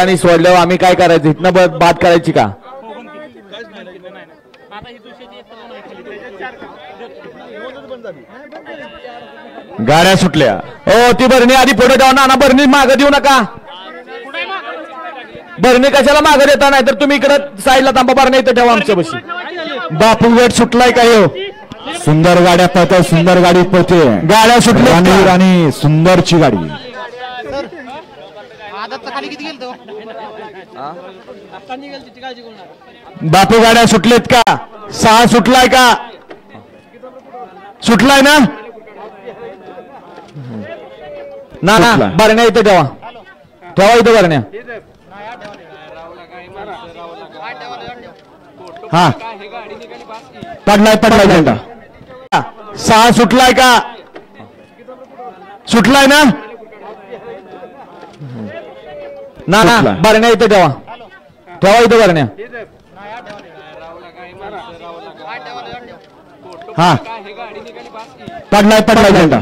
आणि सोडल्यावर आम्ही काय करायचं इथनं बाद करायची का? गाड्या सुटल्या. हो ती बरणी आधी पुढे जाऊ ना, बरणी मागे देऊ नका. बरणी कशाला मागे देता? नाही तर तुम्ही इकडे साईडला तांबा बरणी इथं ठेवा आमच्या बशी. बापू गट सुटलाय काय हो? सुंदर गाड्या पळतात, सुंदर गाडी पळते. गाड्या सुटल्या आणि सुंदरची गाडी. बापू गाड्या सुटलेत का? 6 सुटलाय का? सुटलाय ना? ना ना बरण्या इथं ठेवा, ठेवा इथं बरण्या. हा पडलाय पडलाय झेंडा. 6 सुटलाय का? सुटलाय ना? ना ना बरण्या इथं ठेवा, ठेवा इथं बरण्या. हा पडलाय पडलाय झेंडा.